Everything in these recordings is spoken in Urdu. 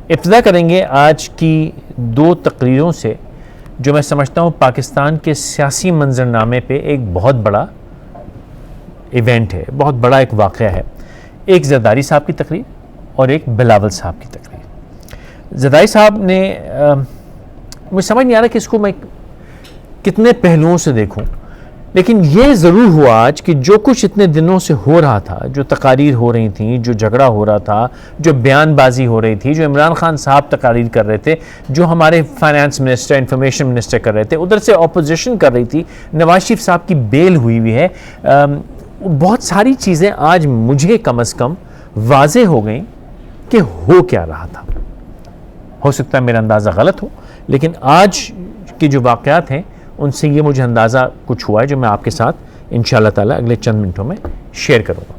ابتدا کریں گے آج کی دو تقریروں سے جو میں سمجھتا ہوں پاکستان کے سیاسی منظرنامے پہ ایک بہت بڑا ایونٹ ہے، بہت بڑا ایک واقعہ ہے. ایک زرداری صاحب کی تقریر اور ایک بلاول صاحب کی تقریر. زرداری صاحب نے مجھے سمجھ نہیں آ رہا کہ اس کو میں کتنے پہلوؤں سے دیکھوں، لیکن یہ ضرور ہوا آج کہ جو کچھ اتنے دنوں سے ہو رہا تھا، جو تقاریر ہو رہی تھیں، جو جھگڑا ہو رہا تھا، جو بیان بازی ہو رہی تھی، جو عمران خان صاحب تقاریر کر رہے تھے، جو ہمارے فائنانس منسٹر، انفارمیشن منسٹر کر رہے تھے، ادھر سے اپوزیشن کر رہی تھی، نواز شریف صاحب کی بیل ہوئی ہے. بہت ساری چیزیں آج مجھے کم از کم واضح ہو گئیں کہ ہو کیا رہا تھا. ہو سکتا ہے میرا اندازہ غلط ہو، لیکن آج کے جو واقعات ہیں ان سے یہ مجھے اندازہ کچھ ہوا ہے جو میں آپ کے ساتھ انشاءاللہ تعالی اگلے چند منٹوں میں شیئر کروں گا.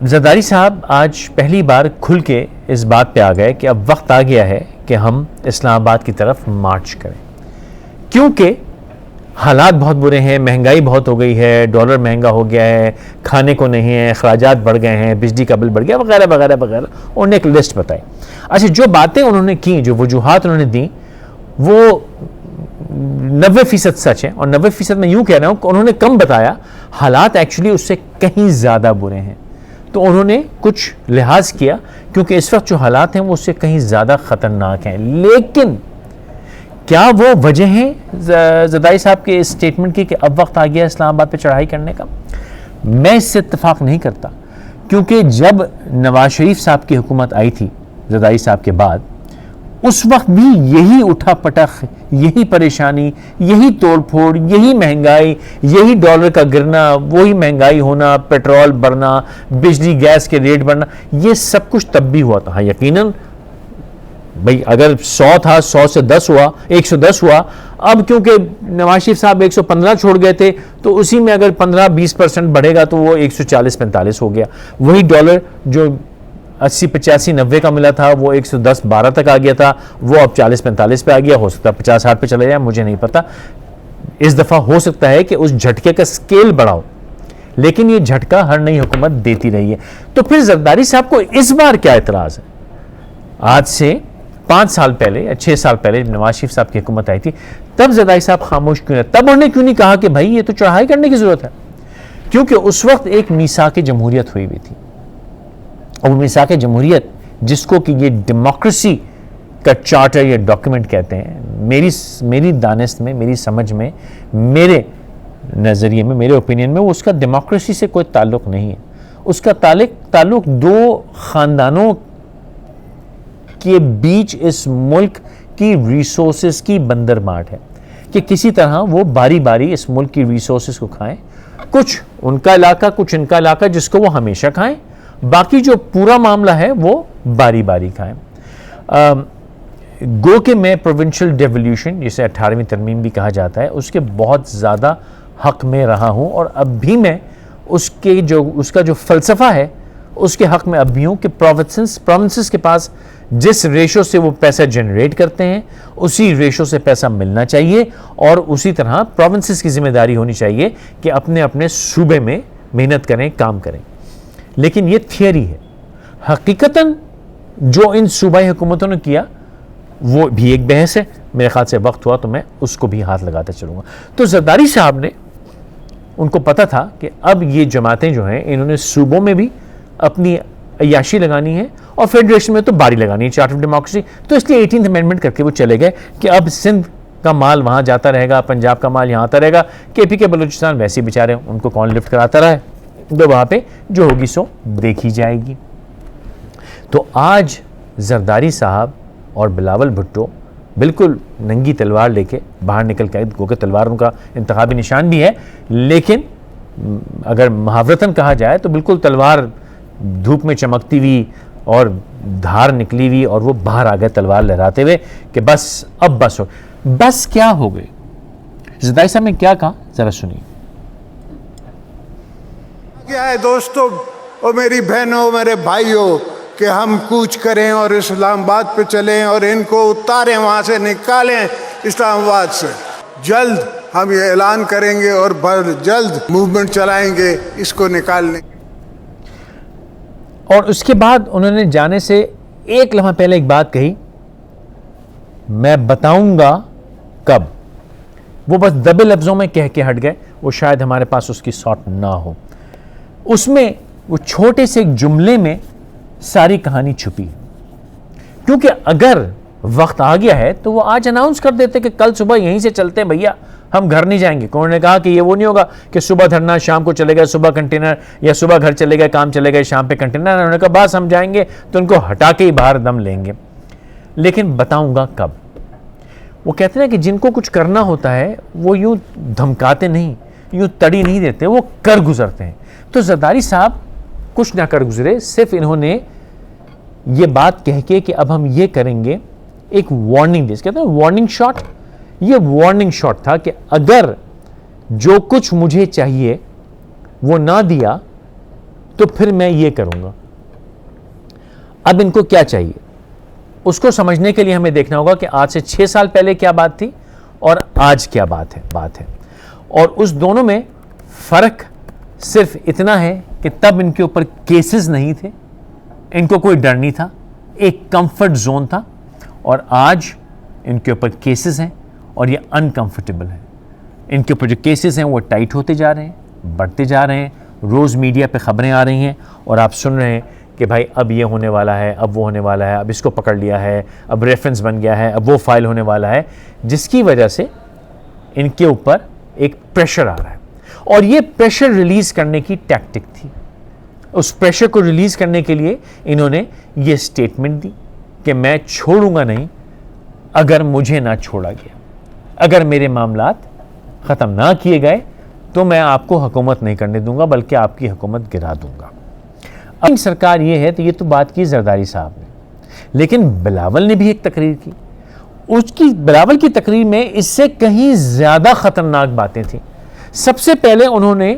زرداری صاحب آج پہلی بار کھل کے اس بات پہ آ گئے کہ اب وقت آ گیا ہے کہ ہم اسلام آباد کی طرف مارچ کریں، کیونکہ حالات بہت برے ہیں، مہنگائی بہت ہو گئی ہے، ڈالر مہنگا ہو گیا ہے، کھانے کو نہیں ہے، اخراجات بڑھ گئے ہیں، بجلی کا بل بڑھ گیا وغیرہ وغیرہ وغیرہ. انہوں نے ایک لسٹ بتائی. اچھا، جو باتیں انہوں نے کی، جو وجوہات انہوں نے دیں، وہ 90% سچ ہے، اور 90% میں یوں کہہ رہا ہوں کہ انہوں نے کم بتایا، حالات ایکچولی اس سے کہیں زیادہ برے ہیں. تو انہوں نے کچھ لحاظ کیا کیونکہ اس وقت جو حالات ہیں وہ اس سے کہیں زیادہ خطرناک ہیں. لیکن کیا وہ وجہ ہیں زرداری صاحب کے اس سٹیٹمنٹ کی کہ اب وقت آ گیا اسلام آباد پہ چڑھائی کرنے کا؟ میں اس سے اتفاق نہیں کرتا، کیونکہ جب نواز شریف صاحب کی حکومت آئی تھی زرداری صاحب کے بعد، اس وقت بھی یہی اٹھا پٹخ، یہی پریشانی، یہی توڑ پھوڑ، یہی مہنگائی، یہی ڈالر کا گرنا، وہی مہنگائی ہونا، پیٹرول بڑھنا، بجلی گیس کے ریٹ بڑھنا، یہ سب کچھ تب بھی ہوا تھا. ہاں یقیناً بھئی اگر 100 تھا، 100 سے 10 ہوا، 110 ہوا. اب کیونکہ نواز شریف صاحب 115 چھوڑ گئے تھے تو اسی میں اگر 15-20% بڑھے گا تو وہ 140-45 ہو گیا. وہی ڈالر جو 80, 85, 90 کا ملا تھا وہ 110, 12 تک آ گیا تھا، وہ اب 40-45 پہ آ گیا. ہو سکتا ہے 50, 60 پہ چلے جائے، مجھے نہیں پتا. اس دفعہ ہو سکتا ہے کہ اس جھٹکے کا سکیل بڑھاؤ، لیکن یہ جھٹکا ہر نئی حکومت دیتی رہی ہے. تو پھر زرداری صاحب کو اس بار کیا اعتراض ہے؟ آج سے 5 سال پہلے یا 6 سال پہلے جب نواز شریف صاحب کی حکومت آئی تھی، تب زرداری صاحب خاموش کیوں رہے؟ تب انہوں نے کیوں نہیں کہا کہ بھائی یہ تو چڑھائی کرنے کی ضرورت ہے؟ کیونکہ اس وقت ایک میثاق جمہوریت ہوئی تھی، اور وہ میثاق جمہوریت جس کو کہ یہ ڈیموکریسی کا چارٹر یا ڈاکیومنٹ کہتے ہیں، میری دانست میں، میری سمجھ میں، میرے نظریے میں، میرے اوپینین میں، وہ اس کا ڈیموکریسی سے کوئی تعلق نہیں ہے. اس کا تعلق دو خاندانوں کے بیچ اس ملک کی ریسورسز کی بندر مارٹ ہے کہ کسی طرح وہ باری باری اس ملک کی ریسورسز کو کھائیں. کچھ ان کا علاقہ، کچھ ان کا علاقہ جس کو وہ ہمیشہ کھائیں، باقی جو پورا معاملہ ہے وہ باری باری کھائیں. گو کہ میں پروونشل ڈیولوشن، جسے 18ویں ترمیم بھی کہا جاتا ہے، اس کے بہت زیادہ حق میں رہا ہوں، اور اب بھی میں اس کا جو فلسفہ ہے اس کے حق میں اب بھی ہوں کہ پروونسز کے پاس جس ریشو سے وہ پیسہ جنریٹ کرتے ہیں اسی ریشو سے پیسہ ملنا چاہیے، اور اسی طرح پروونسز کی ذمہ داری ہونی چاہیے کہ اپنے اپنے صوبے میں محنت کریں، کام کریں. لیکن یہ تھیوری ہے. حقیقتاً جو ان صوبائی حکومتوں نے کیا وہ بھی ایک بحث ہے. میرے خیال سے وقت ہوا تو میں اس کو بھی ہاتھ لگاتے چلوں گا. تو زرداری صاحب نے، ان کو پتا تھا کہ اب یہ جماعتیں جو ہیں انہوں نے صوبوں میں بھی اپنی عیاشی لگانی ہے اور فیڈریشن میں تو باری لگانی ہے، چارٹر آف ڈیموکریسی. تو اس لیے 18th امینڈمنٹ کر کے وہ چلے گئے کہ اب سندھ کا مال وہاں جاتا رہے گا، پنجاب کا مال یہاں آتا رہے گا. کے پی کے بلوچستان ویسے ہی بیچارے ان کو کون لفٹ کراتا رہا ہے، تو وہاں پہ جو ہوگی سو دیکھی جائے گی. تو آج زرداری صاحب اور بلاول بھٹو بالکل ننگی تلوار لے کے باہر نکل کے، کیونکہ تلوار ان کا انتخابی نشان بھی ہے، لیکن اگر محاورتاً کہا جائے تو بالکل تلوار دھوپ میں چمکتی ہوئی اور دھار نکلی ہوئی، اور وہ باہر آ گئے تلوار لہراتے ہوئے کہ بس اب بس ہو. بس کیا ہو گئے؟ زرداری صاحب نے کیا کہا ذرا سنیے. کیا ہے دوستو اور میری بہنوں، میرے بھائیوں، کہ ہم کوچ کریں اور اسلام آباد پہ چلیں اور ان کو اتاریں، وہاں سے نکالیں اسلام آباد سے. جلد ہم یہ اعلان کریں گے اور جلد موومنٹ چلائیں گے اس کو نکالنے. اور اس کے بعد انہوں نے جانے سے ایک لمحہ پہلے ایک بات کہی, میں بتاؤں گا کب. وہ بس دبے لفظوں میں کہہ کے ہٹ گئے, وہ شاید ہمارے پاس اس کی ساٹ نہ ہو. اس میں وہ چھوٹے سے ایک جملے میں ساری کہانی چھپی, کیونکہ اگر وقت آ گیا ہے تو وہ آج اناؤنس کر دیتے کہ کل صبح یہیں سے چلتے ہیں بھیا, ہم گھر نہیں جائیں گے. انہوں نے کہا کہ یہ وہ نہیں ہوگا کہ صبح دھرنا, شام کو چلے گئے, صبح کنٹینر, یا صبح گھر چلے گئے, کام چلے گئے, شام پہ کنٹینر. انہوں نے کہا بس ہم جائیں گے تو ان کو ہٹا کے ہی باہر دم لیں گے, لیکن بتاؤں گا کب. وہ کہتے ہیں کہ جن کو کچھ کرنا ہوتا ہے وہ یوں دھمکاتے نہیں, یوں تڑی نہیں دیتے, وہ کر گزرتے ہیں. تو زرداری صاحب کچھ نہ کر گزرے, صرف انہوں نے یہ بات کہہ کے کہ اب ہم یہ کریں گے, ایک وارننگ دی. کہتے ہیں وارننگ شاٹ, یہ وارننگ شاٹ تھا کہ اگر جو کچھ مجھے چاہیے وہ نہ دیا تو پھر میں یہ کروں گا. اب ان کو کیا چاہیے اس کو سمجھنے کے لیے ہمیں دیکھنا ہوگا کہ آج سے 6 سال پہلے کیا بات تھی اور آج کیا بات ہے. اور اس دونوں میں فرق صرف اتنا ہے کہ تب ان کے اوپر کیسز نہیں تھے, ان کو کوئی ڈر نہیں تھا, ایک کمفرٹ زون تھا, اور آج ان کے اوپر کیسز ہیں اور یہ انکمفرٹیبل ہیں. ان کے اوپر جو کیسز ہیں وہ ٹائٹ ہوتے جا رہے ہیں, بڑھتے جا رہے ہیں. روز میڈیا پہ خبریں آ رہی ہیں اور آپ سن رہے ہیں کہ بھائی اب یہ ہونے والا ہے, اب وہ ہونے والا ہے, اب اس کو پکڑ لیا ہے, اب ریفرنس بن گیا ہے, اب وہ فائل ہونے والا ہے, جس کی وجہ سے ان کے اوپر ایک پریشر آ رہا ہے. اور یہ پریشر ریلیز کرنے کی ٹیکٹک تھی. اس پریشر کو ریلیز کرنے کے لیے انہوں نے یہ سٹیٹمنٹ دی کہ میں چھوڑوں گا نہیں اگر مجھے نہ چھوڑا گیا, اگر میرے معاملات ختم نہ کیے گئے تو میں آپ کو حکومت نہیں کرنے دوں گا بلکہ آپ کی حکومت گرا دوں گا. اب سرکار یہ ہے, تو یہ تو بات کی زرداری صاحب نے, لیکن بلاول نے بھی ایک تقریر کی. اس کی بلاول کی تقریر میں اس سے کہیں زیادہ خطرناک باتیں تھیں. سب سے پہلے انہوں نے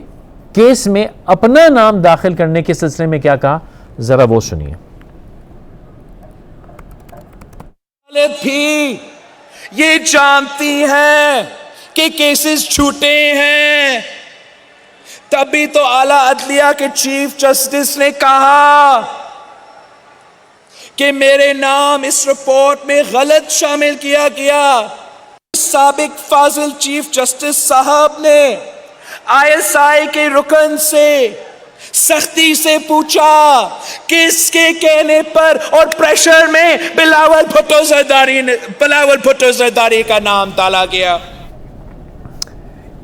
کیس میں اپنا نام داخل کرنے کے سلسلے میں کیا کہا, ذرا وہ سنیے. بھی یہ جانتی ہیں کہ کیسز چھوٹے ہیں, تبھی تو اعلیٰ عدلیہ کے چیف جسٹس نے کہا کہ میرے نام اس رپورٹ میں غلط شامل کیا گیا. سابق فاضل چیف جسٹس صاحب نے ISI کے رکن سے سختی سے پوچھا کس کے کہنے پر اور پریشر میں بلاول بھٹو زرداری کا نام ڈالا گیا.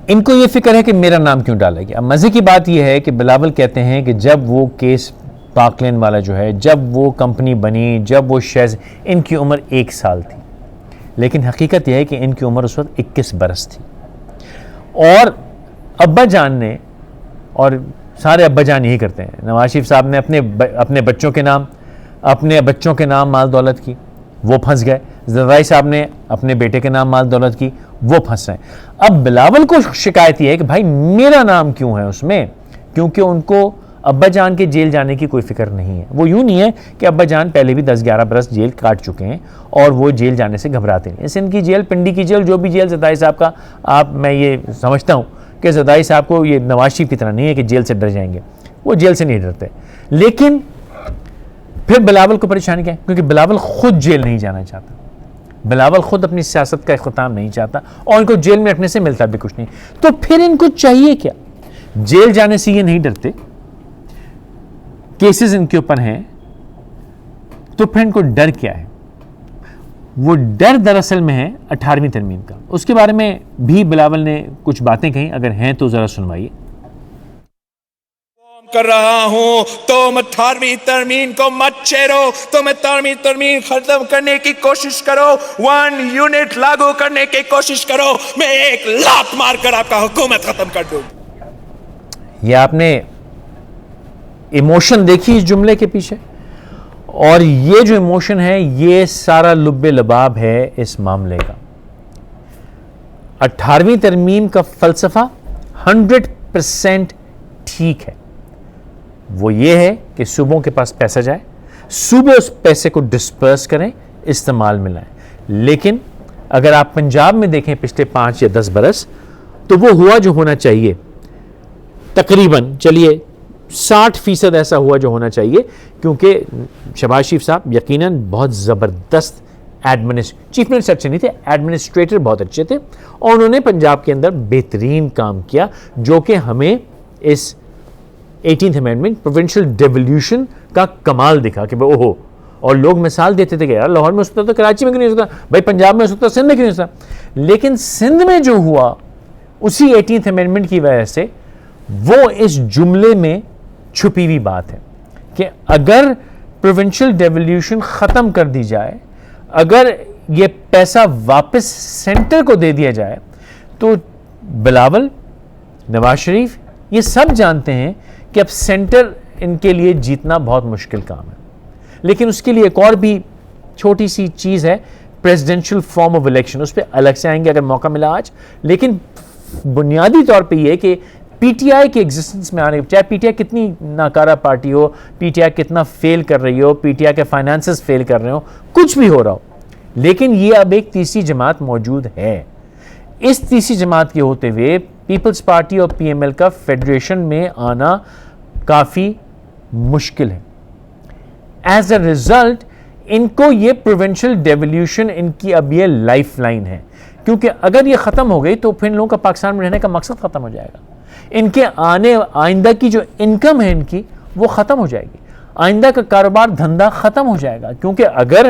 ان کو یہ فکر ہے کہ میرا نام کیوں ڈالا گیا. مزے کی بات یہ ہے کہ بلاول کہتے ہیں کہ جب وہ کیس پاکلین والا جو ہے, جب وہ کمپنی بنی, جب وہ شیئرز, ان کی عمر 1 سال تھی, لیکن حقیقت یہ ہے کہ ان کی عمر اس وقت 21 برس تھی. اور ابا جان نے, اور سارے ابا جان یہی کرتے ہیں, نواز شریف صاحب نے اپنے بچوں کے نام مال دولت کی, وہ پھنس گئے. زرداری صاحب نے اپنے بیٹے کے نام مال دولت کی, وہ پھنس رہے ہیں. اب بلاول کو شکایت یہ ہے کہ بھائی میرا نام کیوں ہے اس میں, کیونکہ ان کو ابا جان کے جیل جانے کی کوئی فکر نہیں ہے. وہ یوں نہیں ہے کہ ابا جان پہلے بھی 10-11 برس جیل کاٹ چکے ہیں اور وہ جیل جانے سے گھبراتے نہیں. اس ان کی جیل, پنڈی کی جیل, جو بھی جیل زرداری صاحب کا, میں یہ سمجھتا ہوں کہ زرداری صاحب کو یہ نواز شریف کی طرح نہیں ہے کہ جیل سے ڈر جائیں گے, وہ جیل سے نہیں ڈرتے. لیکن پھر بلاول کو پریشانی کیا ہے, کیونکہ بلاول خود جیل نہیں جانا چاہتا, بلاول خود اپنی سیاست کا اختتام نہیں چاہتا, اور ان کو جیل میں رکھنے سے ملتا بھی کچھ نہیں. تو پھر ان کو چاہیے کیا؟ جیل جانے سے یہ نہیں ڈرتے, کیسز ان کے اوپر ہیں, تو پھر ان کو ڈر کیا ہے؟ وہ ڈر دراصل میں ہے 18ویں ترمیم کا. اس کے بارے میں بھی بلاول نے کچھ باتیں کہیں, اگر ہیں تو ذرا سنوائیے. کر رہا ہوں تم 18ویں ترمیم کو مت چھیڑو, تم 18ویں ترمیم ختم کرنے کی کوشش کرو, 1 یونٹ لاگو کرنے کی کوشش کرو, میں 1 لات مار کر آپ کا حکومت ختم کر دوں. یہ آپ نے ایموشن دیکھی اس جملے کے پیچھے, اور یہ جو ایموشن ہے یہ سارا لب لباب ہے اس معاملے کا. 18ویں ترمیم کا فلسفہ 100% ٹھیک ہے. وہ یہ ہے کہ صوبوں کے پاس پیسہ جائے, صوبے اس پیسے کو ڈسپرس کریں, استعمال میں لائیں. لیکن اگر آپ پنجاب میں دیکھیں پچھلے 5 یا 10 برس, تو وہ ہوا جو ہونا چاہیے تقریباً, چلیے 60% ایسا ہوا جو ہونا چاہیے, کیونکہ شہباز شریف صاحب یقیناً بہت زبردست چیف منسٹر اچھے نہیں تھے, ایڈمنسٹریٹر بہت اچھے تھے, اور انہوں نے پنجاب کے اندر بہترین کام کیا, جو کہ ہمیں اس 18th امینڈمنٹ پروونشل ڈیولیوشن کا کمال دکھا کہ اوہو, اور لوگ مثال دیتے تھے کہ یار لاہور میں ہو سکتا تو کراچی میں کیوں نہیں ہو سکتا, بھائی پنجاب میں ہو سکتا سندھ میں کیوں نہیں ہو سکتا. لیکن سندھ میں جو ہوا اسی 18th امینڈمنٹ کی وجہ سے, وہ اس جملے میں چھپی ہوئی بات ہے کہ اگر پروونشل ڈیولیوشن ختم کر دی جائے, اگر یہ پیسہ واپس سینٹر کو دے دیا جائے, تو بلاول, نواز شریف یہ سب جانتے ہیں کہ اب سینٹر ان کے لیے جیتنا بہت مشکل کام ہے. لیکن اس کے لیے ایک اور بھی چھوٹی سی چیز ہے, پریزیڈنشل فارم آف الیکشن, اس پہ الگ سے آئیں گے اگر موقع ملا آج. لیکن بنیادی طور پہ یہ کہ پی ٹی آئی کے ایگزسٹنس میں آنے, چاہے پی ٹی آئی کتنی ناکارہ party who, P T I کتنا فیل کر رہی ہو, پی ٹی آئی کے فائنانسز فیل کر رہے ہو, کچھ بھی ہو رہا ہو, لیکن یہ اب ایک تیسری جماعت موجود ہے. اس تیسری جماعت کے ہوتے ہوئے پیپلز پارٹی اور پی ایم ایل کا فیڈریشن میں آنا کافی مشکل ہے. ایز اے ریزلٹ ان کو یہ پروونشل ڈیولیوشن ان کی اب یہ لائف لائن ہے, کیونکہ اگر یہ ختم ہو گئی تو پھر ان لوگوں کا پاکستان میں رہنے کا مقصد ختم ہو جائے گا. ان کے آئندہ کی جو انکم ہے ان کی وہ ختم ہو جائے گی, آئندہ کا کاروبار دھندا ختم ہو جائے گا. کیونکہ اگر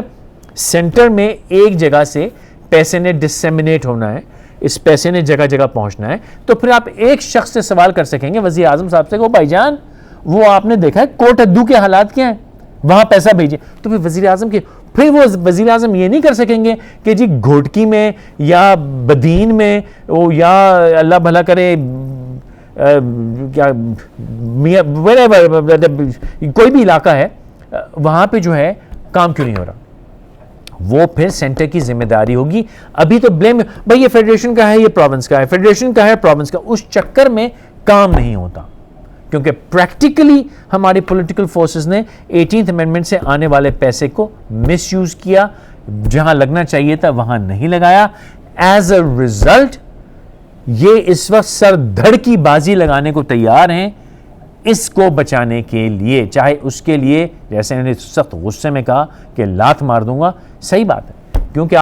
سینٹر میں ایک جگہ سے پیسے نے ڈسیمینیٹ ہونا ہے, اس پیسے نے جگہ جگہ پہنچنا ہے, تو پھر آپ ایک شخص سے سوال کر سکیں گے, وزیر اعظم صاحب سے, کہ بھائی جان وہ آپ نے دیکھا ہے کوٹ ادو کے حالات کیا ہیں, وہاں پیسہ بھیجیں. تو پھر وزیر اعظم کے پھر وہ وزیر اعظم یہ نہیں کر سکیں گے کہ جی گھوٹکی میں یا بدین میں یا اللہ بھلا کرے کیا کوئی بھی علاقہ ہے وہاں پہ جو ہے کام کیوں نہیں ہو رہا. وہ پھر سینٹر کی ذمہ داری ہوگی. ابھی تو بلیم بھائی یہ فیڈریشن کا ہے, یہ پروونس کا ہے, فیڈریشن کا ہے, پروونس کا, اس چکر میں کام نہیں ہوتا, کیونکہ پریکٹیکلی ہماری پولیٹیکل فورسز نے 18th امینڈمنٹ سے آنے والے پیسے کو مس یوز کیا, جہاں لگنا چاہیے تھا وہاں نہیں لگایا. ایز اے ریزلٹ یہ اس وقت سر دھڑ کی بازی لگانے کو تیار ہیں اس کو بچانے کے لیے, چاہے اس کے لیے جیسے انہوں نے سخت غصے میں کہا کہ لات مار دوں گا. صحیح بات ہے, کیونکہ